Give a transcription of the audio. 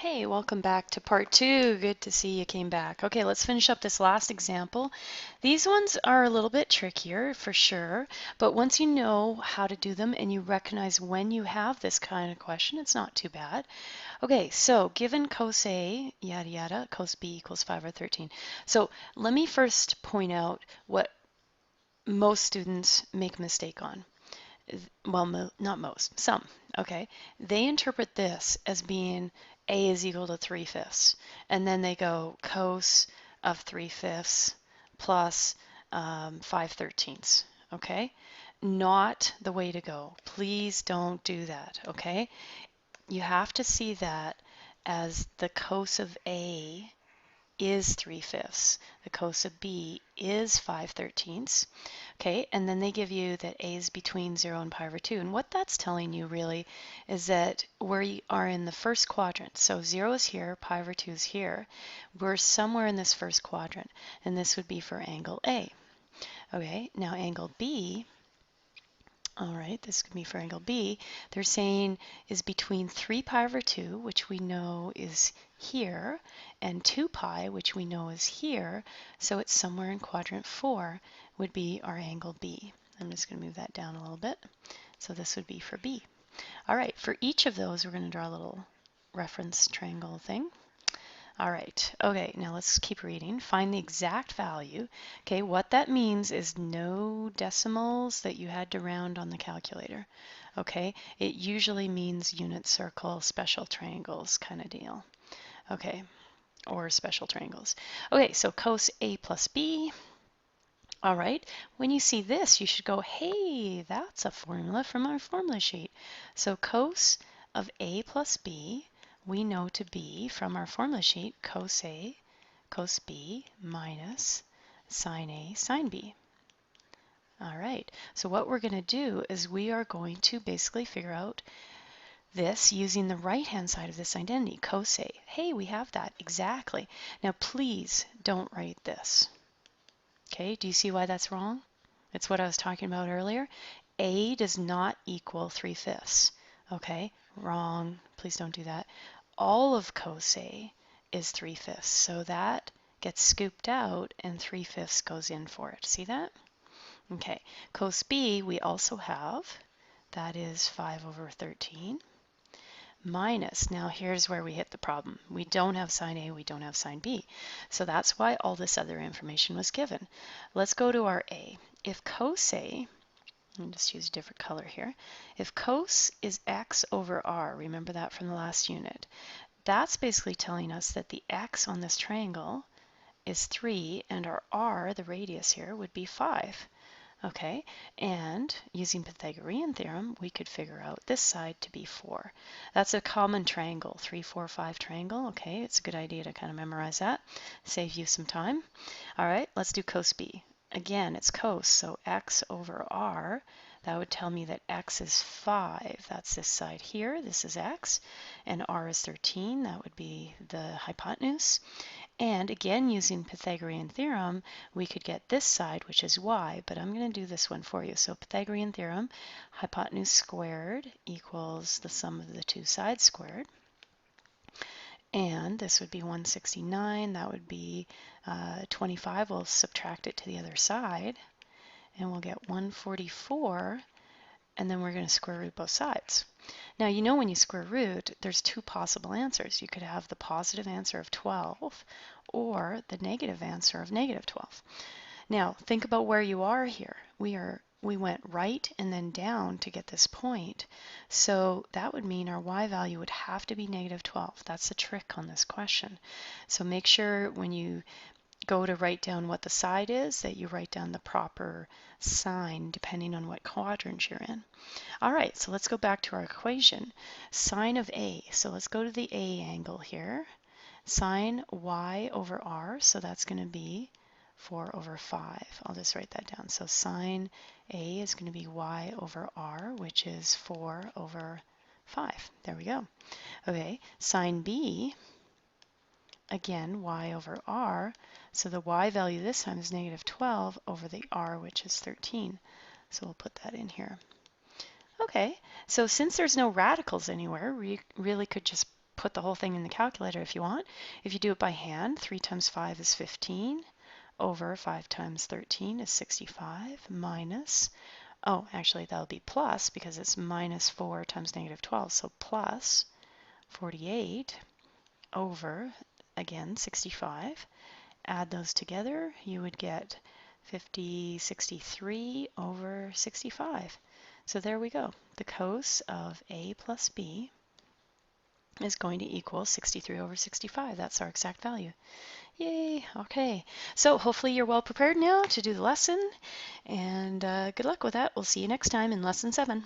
Hey, welcome back to part two. Good to see you came back. Okay, let's finish up this last example. These ones are a little bit trickier for sure, but once you know how to do them and you recognize when you have this kind of question, it's not too bad. Okay, so given cos A, yada yada, cos B equals 5 or 13. So let me first point out what most students make a mistake on. Well, not most, some, okay? They interpret this as being A is equal to 3/5, and then they go cos of 3/5 plus 5/13, okay? Not the way to go. Please don't do that, okay? You have to see that as the cos of A is 3/5. The cos of B is 5/13. Okay, and then they give you that A is between 0 and pi over 2. And what that's telling you really is that we are in the first quadrant. So 0 is here, pi over 2 is here. We're somewhere in this first quadrant, and this would be for angle A. Okay, now angle B, all right, this could be for angle B. They're saying is between 3 pi over 2, which we know is here, and 2 pi, which we know is here. So it's somewhere in quadrant 4 would be our angle B. I'm just going to move that down a little bit. So this would be for B. All right, for each of those, we're going to draw a little reference triangle thing. All right, okay, now let's keep reading. Find the exact value. Okay, what that means is no decimals that you had to round on the calculator. Okay, it usually means unit circle, special triangles kind of deal. Okay, or special triangles. Okay, so cos A plus B. All right, when you see this, you should go, hey, that's a formula from our formula sheet. So cos of A plus B, we know to be from our formula sheet cos A, cos B minus sine A, sine B. All right, so what we're going to do is we are going to basically figure out this using the right-hand side of this identity, cos A. Hey, we have that, exactly. Now please don't write this. Okay, do you see why that's wrong? It's what I was talking about earlier. A does not equal 3/5. Okay, wrong. Please don't do that. All of cos A is 3/5. So that gets scooped out and 3/5 goes in for it. See that? Okay, cos B we also have. That is 5 over 13 minus, now here's where we hit the problem. We don't have sine A, we don't have sine B. So that's why all this other information was given. Let's go to our A. If cos A, let me just use a different color here. If cos is x over r, remember that from the last unit, that's basically telling us that the x on this triangle is 3 and our r, the radius here, would be 5. Okay, and using Pythagorean theorem, we could figure out this side to be 4. That's a common triangle, 3, 4, 5 triangle. Okay, it's a good idea to kind of memorize that, save you some time. All right, let's do cos B. Again, it's cos, so x over r. That would tell me that x is 5. That's this side here. This is x. And r is 13. That would be the hypotenuse. And again, using Pythagorean theorem, we could get this side, which is y, but I'm going to do this one for you. So Pythagorean theorem, hypotenuse squared equals the sum of the two sides squared. And this would be 169. That would be 25. We'll subtract it to the other side, and we'll get 144. And then we're going to square root both sides. Now, you know when you square root, there's two possible answers. You could have the positive answer of 12 or the negative answer of negative 12. Now, think about where you are here. We went right and then down to get this point. So that would mean our y value would have to be negative 12. That's the trick on this question. So make sure when you go to write down what the side is, that you write down the proper sign depending on what quadrant you're in. All right, so let's go back to our equation. Sine of A, so let's go to the A angle here. Sine y over r, so that's going to be 4 over 5. I'll just write that down. So sine A is going to be y over r, which is 4 over 5. There we go. Okay, sine B, again, y over r. So the y value this time is negative 12 over the r, which is 13. So we'll put that in here. Okay, so since there's no radicals anywhere, we really could just put the whole thing in the calculator if you want. If you do it by hand, 3 times 5 is 15, over 5 times 13 is 65, minus, oh, actually that'll be plus because it's minus 4 times negative 12, so plus 48 over, again, 65. Add those together, you would get 63 over 65. So there we go. The cos of A plus B is going to equal 63 over 65. That's our exact value. Yay! Okay, so hopefully you're well prepared now to do the lesson, and good luck with that. We'll see you next time in Lesson 7.